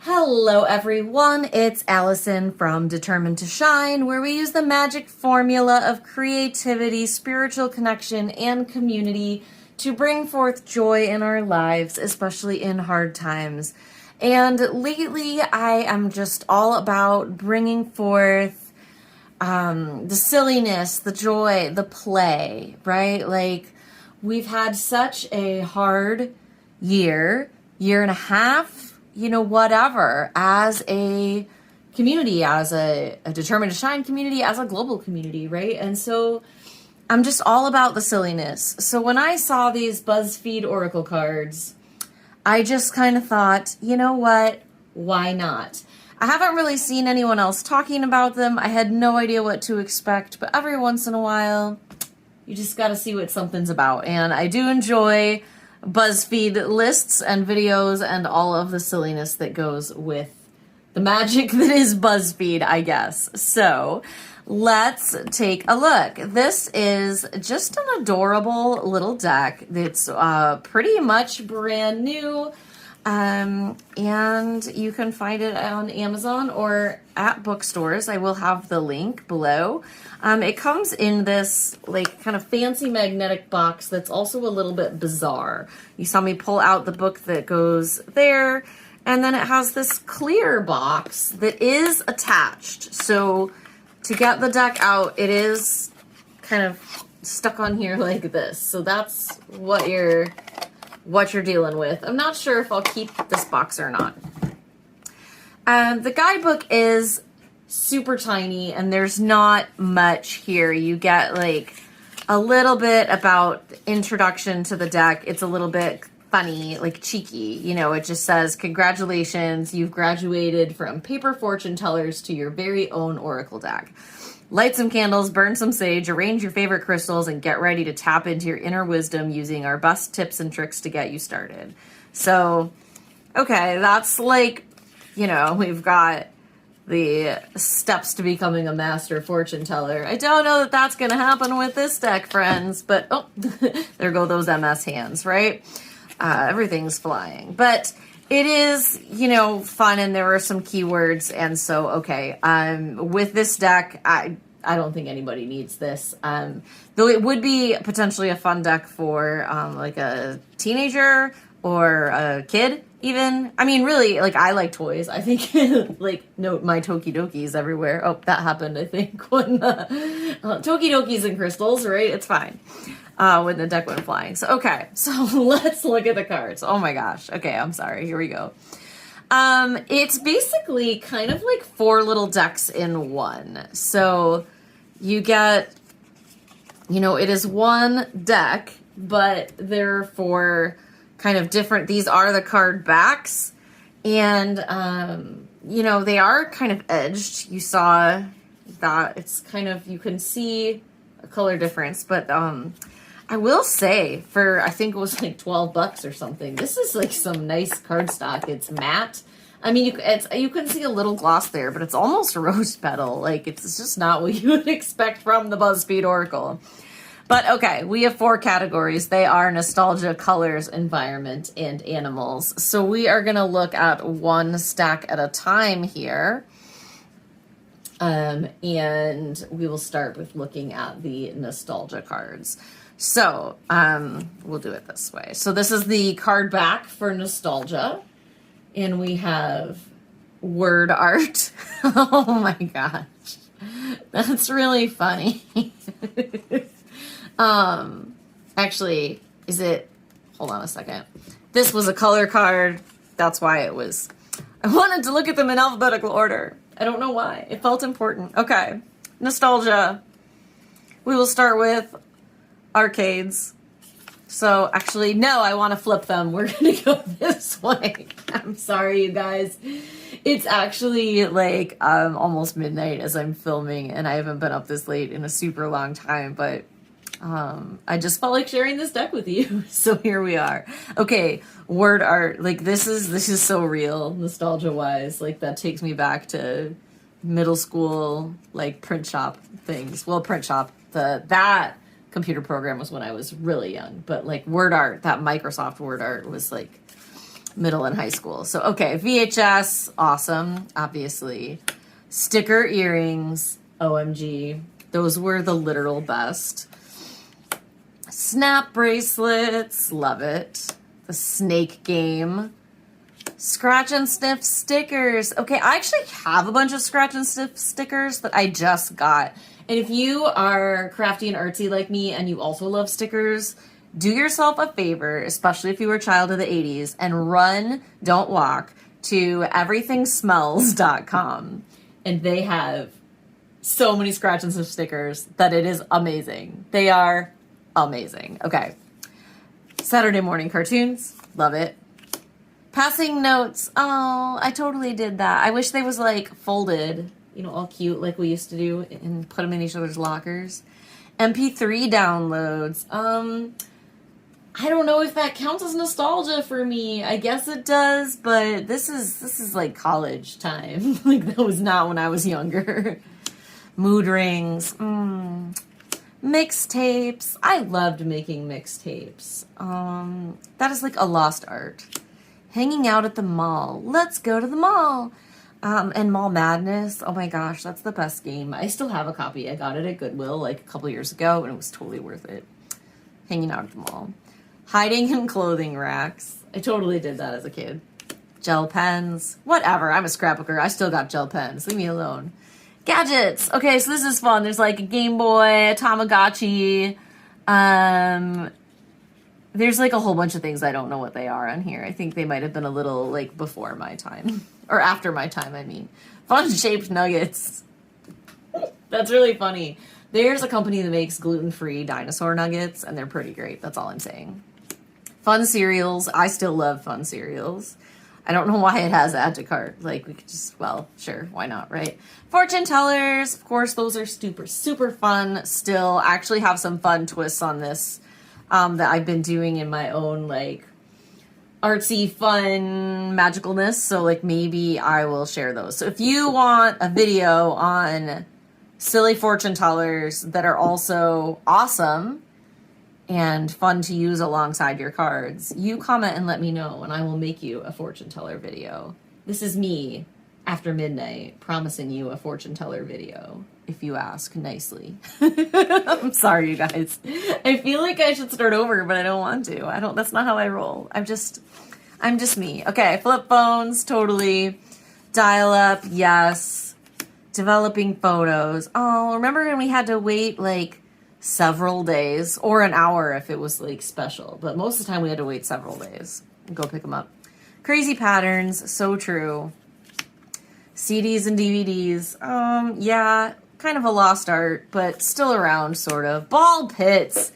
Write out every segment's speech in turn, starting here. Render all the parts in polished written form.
Hello everyone, it's Allison from Determined to Shine, where we use the magic formula of creativity, spiritual connection, and community to bring forth joy in our lives, especially in hard times. And lately, I am just all about bringing forth the silliness, the joy, the play, right? Like, we've had such a hard year and a half, whatever, as a community, as a Determined to Shine community, as a global community, right? And so I'm just all about the silliness. So when I saw these BuzzFeed Oracle cards, I just kind of thought, you know what? Why not? I haven't really seen anyone else talking about them. I had no idea what to expect, but every once in a while, you just got to see what something's about. And I do enjoy BuzzFeed lists and videos and all of the silliness that goes with the magic that is BuzzFeed, I guess. So let's take a look. This is just an adorable little deck that's pretty much brand new. And you can find it on Amazon or at bookstores. I will have the link below. It comes in this like kind of fancy magnetic box that's also a little bit bizarre. You saw me pull out the book that goes there, and then it has this clear box that is attached. So to get the deck out, it is kind of stuck on here like this. So that's what you're dealing with. I'm not sure if I'll keep this box or not. The guidebook is super tiny and there's not much here. You get like a little bit about introduction to the deck. It's a little bit funny, like cheeky. It just says, congratulations, you've graduated from paper fortune tellers to your very own oracle deck. Light some candles, burn some sage, arrange your favorite crystals, and get ready to tap into your inner wisdom using our best tips and tricks to get you started. So, okay, that's like, we've got the steps to becoming a master fortune teller. I don't know that that's going to happen with this deck, friends, but oh, there go those MS hands, right? Everything's flying. But it is, fun, and there were some keywords, and so, okay, with this deck, I don't think anybody needs this, though it would be potentially a fun deck for, like a teenager or a kid, even. I mean, really, like, I like toys. I think, like, note my Tokidokis everywhere. Oh, that happened, I think, when Tokidokis and crystals, right? It's fine. When the deck went flying. So, okay. So, let's look at the cards. Oh my gosh. Okay, I'm sorry. Here we go. It's basically kind of like 4 little decks in one. So, you get, it is one deck, but they're for kind of different, these are the card backs, and, they are kind of edged. You saw that it's kind of, you can see a color difference, but, I will say, for, I think it was like $12 or something, this is like some nice cardstock. It's matte. I mean, you can see a little gloss there, but it's almost rose petal. Like, it's just not what you would expect from the BuzzFeed Oracle. But okay, we have 4 categories. They are nostalgia, colors, environment, and animals. So we are going to look at one stack at a time here. And we will start with looking at the nostalgia cards. So, we'll do it this way. So this is the card back for nostalgia. And we have word art. Oh my gosh. That's really funny. Actually, hold on a second. This was a color card. That's why I wanted to look at them in alphabetical order. I don't know why. It felt important. Okay. Nostalgia. We will start with arcades. So actually, no, I want to flip them. We're going to go this way. I'm sorry, you guys. It's actually like almost midnight as I'm filming, and I haven't been up this late in a super long time, but I just felt like sharing this deck with you. So here we are. Okay, word art. Like, this is so real, nostalgia wise. Like, that takes me back to middle school, like, print shop things. Well, print shop, that computer program was when I was really young, but like word art, that Microsoft word art was like middle and high school. So, okay, VHS, awesome, obviously. Sticker earrings, OMG. Those were the literal best. Snap bracelets, love it. The snake game. Scratch and sniff stickers. Okay, I actually have a bunch of scratch and sniff stickers that I just got. And if you are crafty and artsy like me and you also love stickers, do yourself a favor, especially if you were a child of the 80s, and run, don't walk, to everythingsmells.com. And they have so many scratch and sniff stickers that it is amazing. They are amazing. Okay. Saturday morning cartoons. Love it. Passing notes. Oh, I totally did that. I wish they was like folded, you know, all cute like we used to do and put them in each other's lockers. MP3 downloads. I don't know if that counts as nostalgia for me. I guess it does, but this is like college time. Like that was not when I was younger. Mood rings. Mixtapes. I loved making mixtapes. That is like a lost art. Hanging out at the mall. Let's go to the mall. And Mall Madness. Oh my gosh, that's the best game. I still have a copy. I got it at Goodwill like a couple years ago, and it was totally worth it. Hanging out at the mall. Hiding in clothing racks. I totally did that as a kid. Gel pens. Whatever. I'm a scrapbooker. I still got gel pens. Leave me alone. Gadgets. Okay, so this is fun. There's like a Game Boy, a Tamagotchi. There's like a whole bunch of things I don't know what they are on here. I think they might have been a little like before my time. Or after my time, I mean. Fun-shaped nuggets. That's really funny. There's a company that makes gluten-free dinosaur nuggets, and they're pretty great. That's all I'm saying. Fun cereals. I still love fun cereals. I don't know why it has add to cart. Like, we could just, well, sure, why not, right? Fortune tellers. Of course, those are super, super fun still. I actually have some fun twists on this that I've been doing in my own, like, artsy, fun magicalness. So, like, maybe I will share those. So if you want a video on silly fortune tellers that are also awesome and fun to use alongside your cards, you comment and let me know, and I will make you a fortune teller video. This is me after midnight promising you a fortune teller video, if you ask nicely. I'm sorry, you guys. I feel like I should start over, but I don't want to. That's not how I roll. I'm just me. Okay, flip phones, totally. Dial up, yes. Developing photos. Oh, remember when we had to wait like several days or an hour if it was like special, but most of the time we had to wait several days. Go pick them up. Crazy patterns, so true. CDs and DVDs. Yeah, kind of a lost art, but still around, sort of. Ball pits.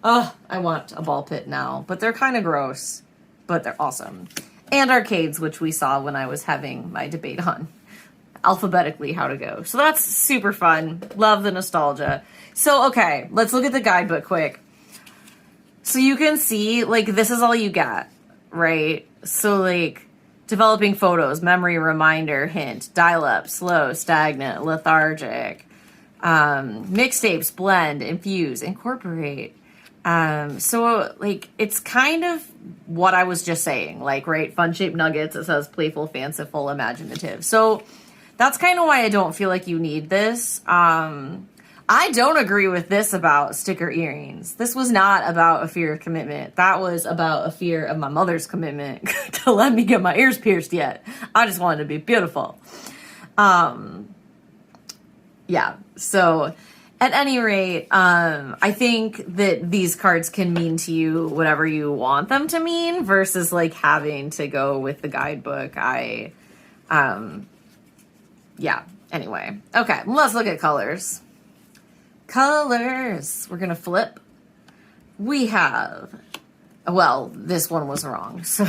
Oh, I want a ball pit now, but they're kind of gross, but they're awesome. And arcades, which we saw when I was having my debate on alphabetically how to go. So that's super fun. Love the nostalgia. So, okay, let's look at the guidebook quick. So you can see, like, this is all you get, right? So, like, developing photos, memory reminder, hint, dial-up, slow, stagnant, lethargic, mixtapes, blend, infuse, incorporate. So, like, it's kind of what I was just saying, like, right, fun-shaped nuggets, it says playful, fanciful, imaginative. So that's kind of why I don't feel like you need this. I don't agree with this about sticker earrings. This was not about a fear of commitment. That was about a fear of my mother's commitment to let me get my ears pierced yet. I just wanted to be beautiful. Yeah, so at any rate, I think that these cards can mean to you whatever you want them to mean versus like having to go with the guidebook. Yeah, anyway. Okay, let's look at colors. Colors. We're going to flip. We have, well, this one was wrong. So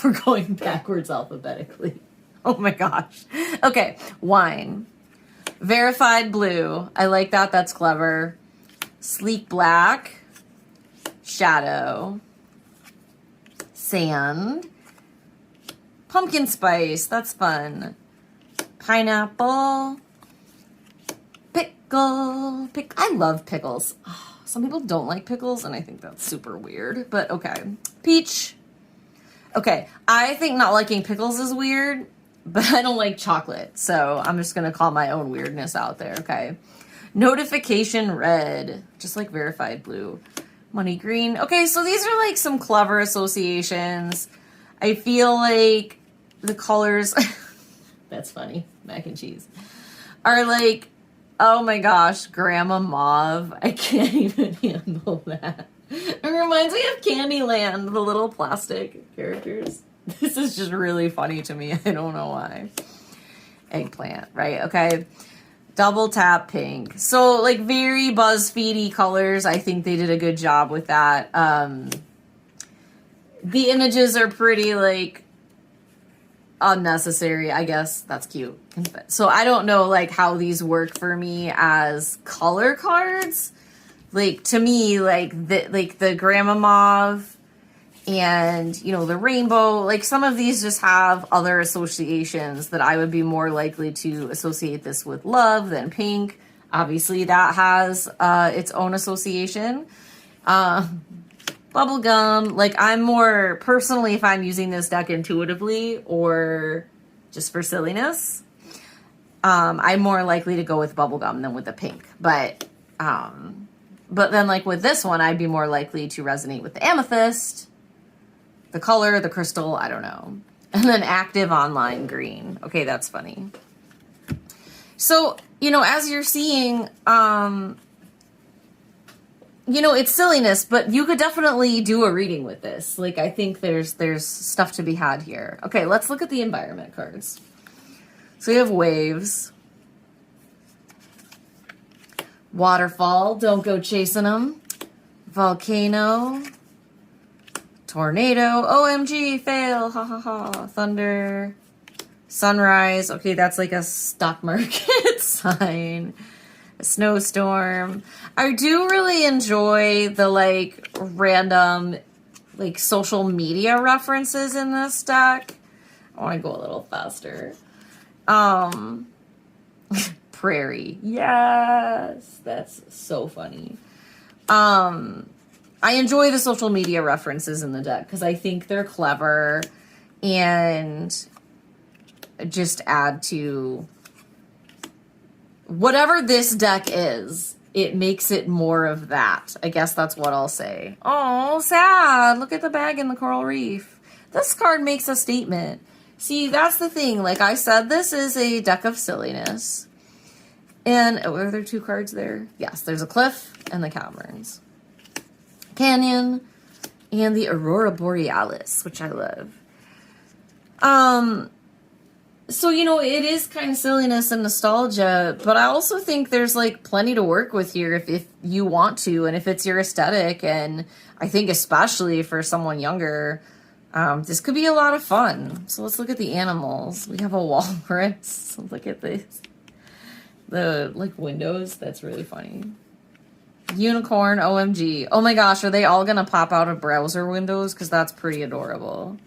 we're going backwards alphabetically. Oh my gosh. Okay, wine. Verified blue. I like that. That's clever. Sleek black. Shadow. Sand. Pumpkin spice. That's fun. Pineapple. Pickle. I love pickles. Oh, some people don't like pickles, and I think that's super weird, but okay. Peach. Okay, I think not liking pickles is weird, but I don't like chocolate, so I'm just gonna call my own weirdness out there, okay? Notification red, just like verified blue. Money green. Okay, so these are like some clever associations. I feel like the colors, that's funny, mac and cheese, are like, oh my gosh, Grandma Mauve. I can't even handle that. It reminds me of Candyland, the little plastic characters. This is just really funny to me. I don't know why. Eggplant, right? Okay. Double tap pink. So like very BuzzFeedy colors. I think they did a good job with that. The images are pretty like unnecessary, I guess. That's cute. So I don't know like how these work for me as color cards. Like to me, like the Grandma Mauve and, you know, the rainbow, like some of these just have other associations that I would be more likely to associate this with love than pink. Obviously that has its own association. Bubblegum, like I'm more personally, if I'm using this deck intuitively or just for silliness, I'm more likely to go with bubblegum than with the pink. But then like with this one, I'd be more likely to resonate with the amethyst, the color, the crystal, I don't know. And then active online green. Okay, that's funny. So, you know, as you're seeing, you know, it's silliness, but you could definitely do a reading with this. Like, I think there's stuff to be had here. Okay, let's look at the environment cards. So we have waves. Waterfall, don't go chasing them. Volcano. Tornado, OMG, fail, ha ha ha. Thunder. Sunrise, okay, that's like a stock market sign. A snowstorm. I do really enjoy the like random like social media references in this deck. I want to go a little faster. Prairie. Yes, that's so funny. I enjoy the social media references in the deck because I think they're clever and just add to whatever this deck is. It makes it more of that. I guess that's what I'll say. Oh, sad. Look at the bag in the coral reef. This card makes a statement. See, that's the thing. Like I said, this is a deck of silliness. And are there two cards there? Yes, there's a cliff and the caverns. Canyon and the Aurora Borealis, which I love. So, you know, it is kind of silliness and nostalgia, but I also think there's like plenty to work with here if you want to, and if it's your aesthetic. And I think especially for someone younger, this could be a lot of fun. So let's look at the animals. We have a walrus. Look at this. The like windows. That's really funny. Unicorn, OMG. Oh my gosh, are they all gonna pop out of browser windows? Because that's pretty adorable.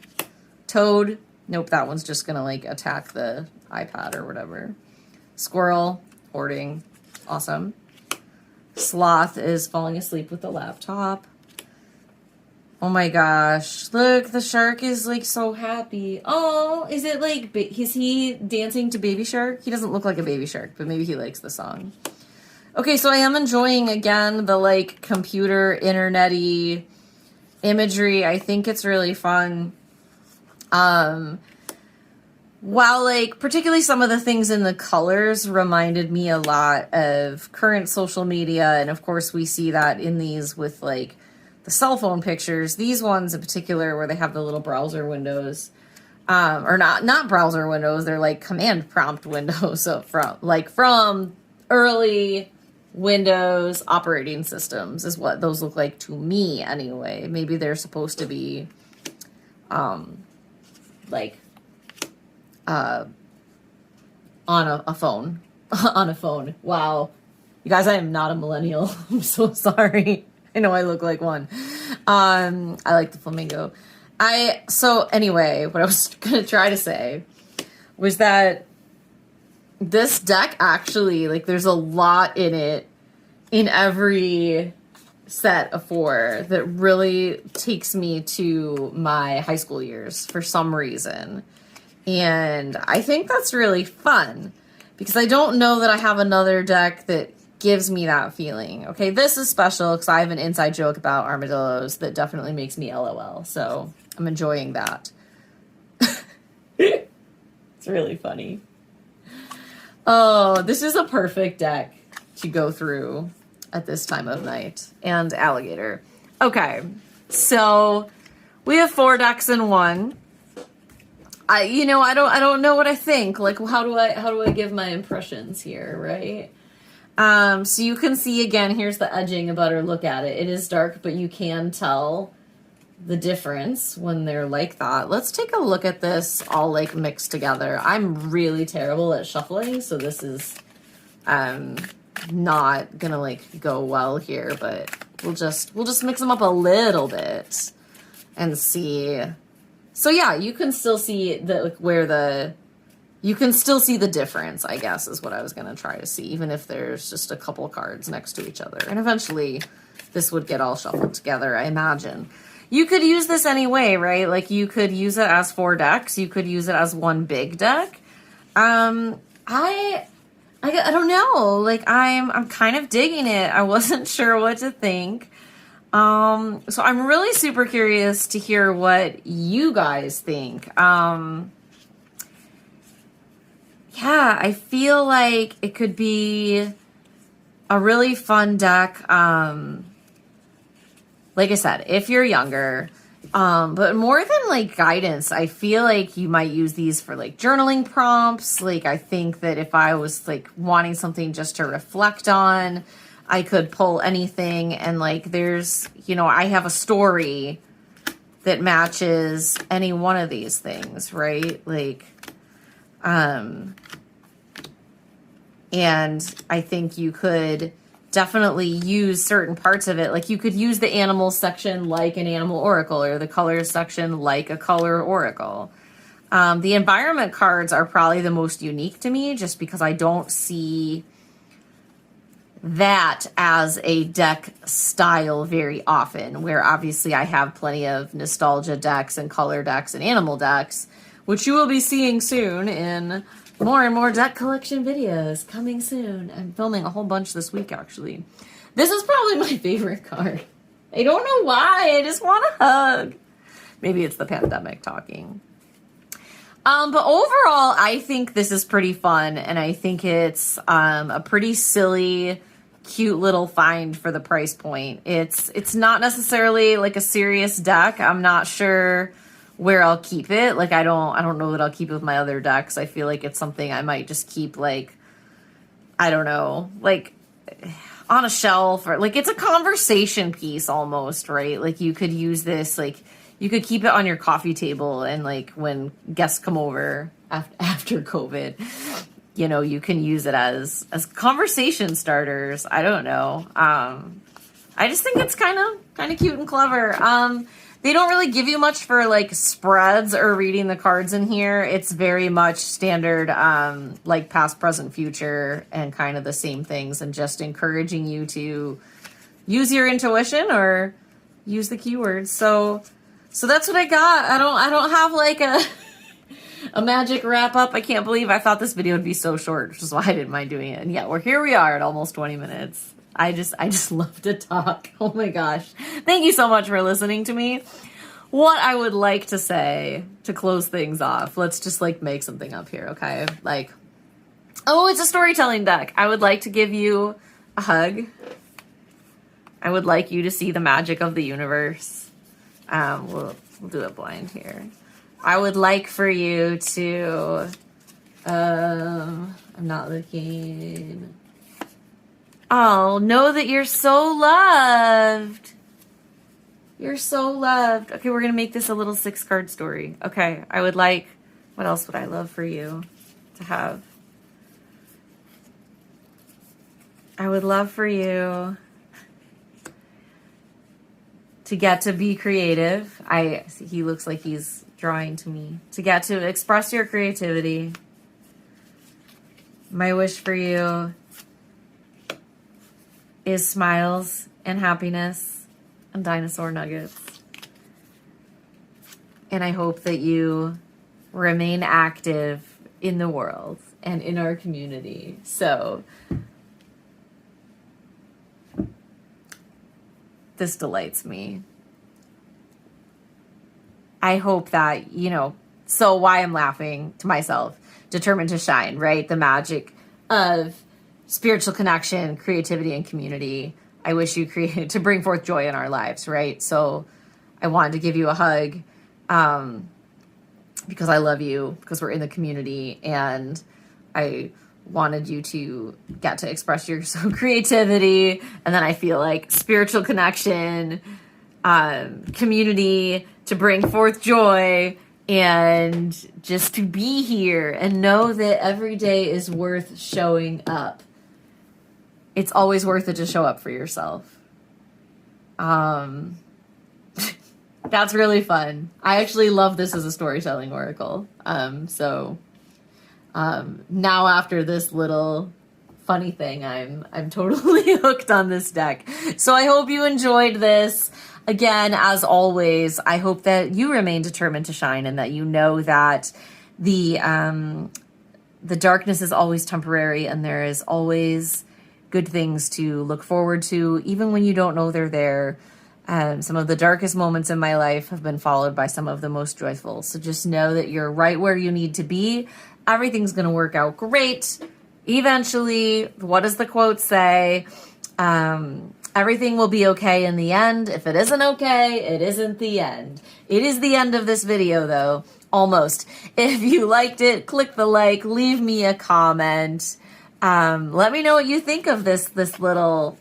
Toad. Nope, that one's just gonna like attack the iPad or whatever. Squirrel, hoarding. Awesome. Sloth is falling asleep with the laptop. Oh my gosh. Look, the shark is like so happy. Oh, is it like, is he dancing to Baby Shark? He doesn't look like a baby shark, but maybe he likes the song. Okay, so I am enjoying, again, the, like, computer, internet-y imagery. I think it's really fun. While, like, particularly some of the things in the colors reminded me a lot of current social media, and, of course, we see that in these with, like, the cell phone pictures. These ones in particular where they have the little browser windows, or not browser windows, they're, like, command prompt windows so from early Windows operating systems is what those look like to me anyway. Maybe they're supposed to be like on a phone. On a phone. Wow. You guys, I am not a millennial. I'm so sorry. I know I look like one. I like the flamingo. So anyway, what I was gonna try to say was that this deck actually, like, there's a lot in it in every set of 4 that really takes me to my high school years for some reason. And I think that's really fun because I don't know that I have another deck that gives me that feeling. Okay, this is special because I have an inside joke about armadillos that definitely makes me LOL. So I'm enjoying that. It's really funny. Oh, this is a perfect deck to go through at this time of night. And alligator. Okay, so we have 4 decks in one. I don't know what I think. Like, how do I give my impressions here, right? So you can see again, here's the edging, a better look at it. It is dark, but you can tell the difference when they're like that. Let's take a look at this all like mixed together. I'm really terrible at shuffling, so this is not gonna like go well here, but we'll just mix them up a little bit and see. So yeah, you can still see you can still see the difference, I guess, is what I was gonna try to see, even if there's just a couple cards next to each other. And eventually this would get all shuffled together, I imagine. You could use this anyway, right? Like you could use it as 4 decks. You could use it as one big deck. I don't know. Like I'm kind of digging it. I wasn't sure what to think. So I'm really super curious to hear what you guys think. Yeah, I feel like it could be a really fun deck. Like I said, if you're younger, but more than like guidance, I feel like you might use these for like journaling prompts. Like I think that if I was like wanting something just to reflect on, I could pull anything, and like there's, I have a story that matches any one of these things, right? Like, and I think you could definitely use certain parts of it. Like you could use the animal section like an animal oracle, or the colors section like a color oracle. The environment cards are probably the most unique to me, just because I don't see that as a deck style very often, where obviously I have plenty of nostalgia decks and color decks and animal decks, which you will be seeing soon in more and more deck collection videos coming soon. I'm filming a whole bunch this week, actually. This is probably my favorite card. I don't know why. I just want a hug. Maybe it's the pandemic talking. But overall, I think this is pretty fun, and I think it's a pretty silly, cute little find for the price point. It's not necessarily like a serious deck. I'm not sure where I'll keep it. Like I don't know that I'll keep it with my other decks. I feel like it's something I might just keep, like, I don't know, like on a shelf, or like it's a conversation piece almost, right? Like you could use this, like you could keep it on your coffee table, and like when guests come over after COVID, you can use it as conversation starters. I don't know. I just think it's kind of cute and clever. They don't really give you much for like spreads or reading the cards in here. It's very much standard, like past, present, future, and kind of the same things, and just encouraging you to use your intuition or use the keywords. So that's what I got. I don't have like a magic wrap up. I can't believe I thought this video would be so short, which is why I didn't mind doing it. And yeah, here we are at almost 20 minutes. I just love to talk. Oh my gosh. Thank you so much for listening to me. What I would like to say to close things off, let's just like make something up here, okay? Like, oh, it's a storytelling deck. I would like to give you a hug. I would like you to see the magic of the universe. We'll do it blind here. I would like for you to, I'm not looking. Oh, know that you're so loved. You're so loved. Okay, we're going to make this a little 6-card story. Okay, I would like, what else would I love for you to have? I would love for you to get to be creative. He looks like he's drawing to me. To get to express your creativity. My wish for you is smiles and happiness and dinosaur nuggets. And I hope that you remain active in the world and in our community. So this delights me. I hope that, so why I'm laughing to myself, determined to shine, right? The magic of spiritual connection, creativity, and community. I wish you created to bring forth joy in our lives, right? So I wanted to give you a hug because I love you, because we're in the community, and I wanted you to get to express your creativity. And then I feel like spiritual connection, community, to bring forth joy, and just to be here and know that every day is worth showing up. It's always worth it to show up for yourself. That's really fun. I actually love this as a storytelling oracle. Now after this little funny thing, I'm totally hooked on this deck. So I hope you enjoyed this. Again, as always, I hope that you remain determined to shine, and that you know that the darkness is always temporary, and there is always good things to look forward to, even when you don't know they're there. Some of the darkest moments in my life have been followed by some of the most joyful. So just know that you're right where you need to be. Everything's going to work out great. Eventually, what does the quote say? Everything will be okay in the end. If it isn't okay, it isn't the end. It is the end of this video, though. Almost. If you liked it, click the like, leave me a comment. Let me know what you think of this little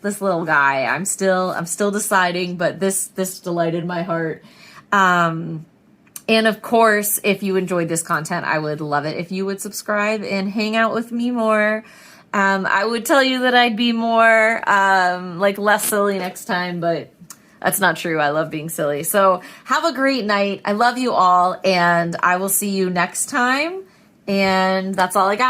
guy. I'm still deciding, but this delighted my heart. And of course, if you enjoyed this content, I would love it if you would subscribe and hang out with me more. I would tell you that I'd be more, less silly next time, but that's not true. I love being silly. So have a great night. I love you all, and I will see you next time. And that's all I got.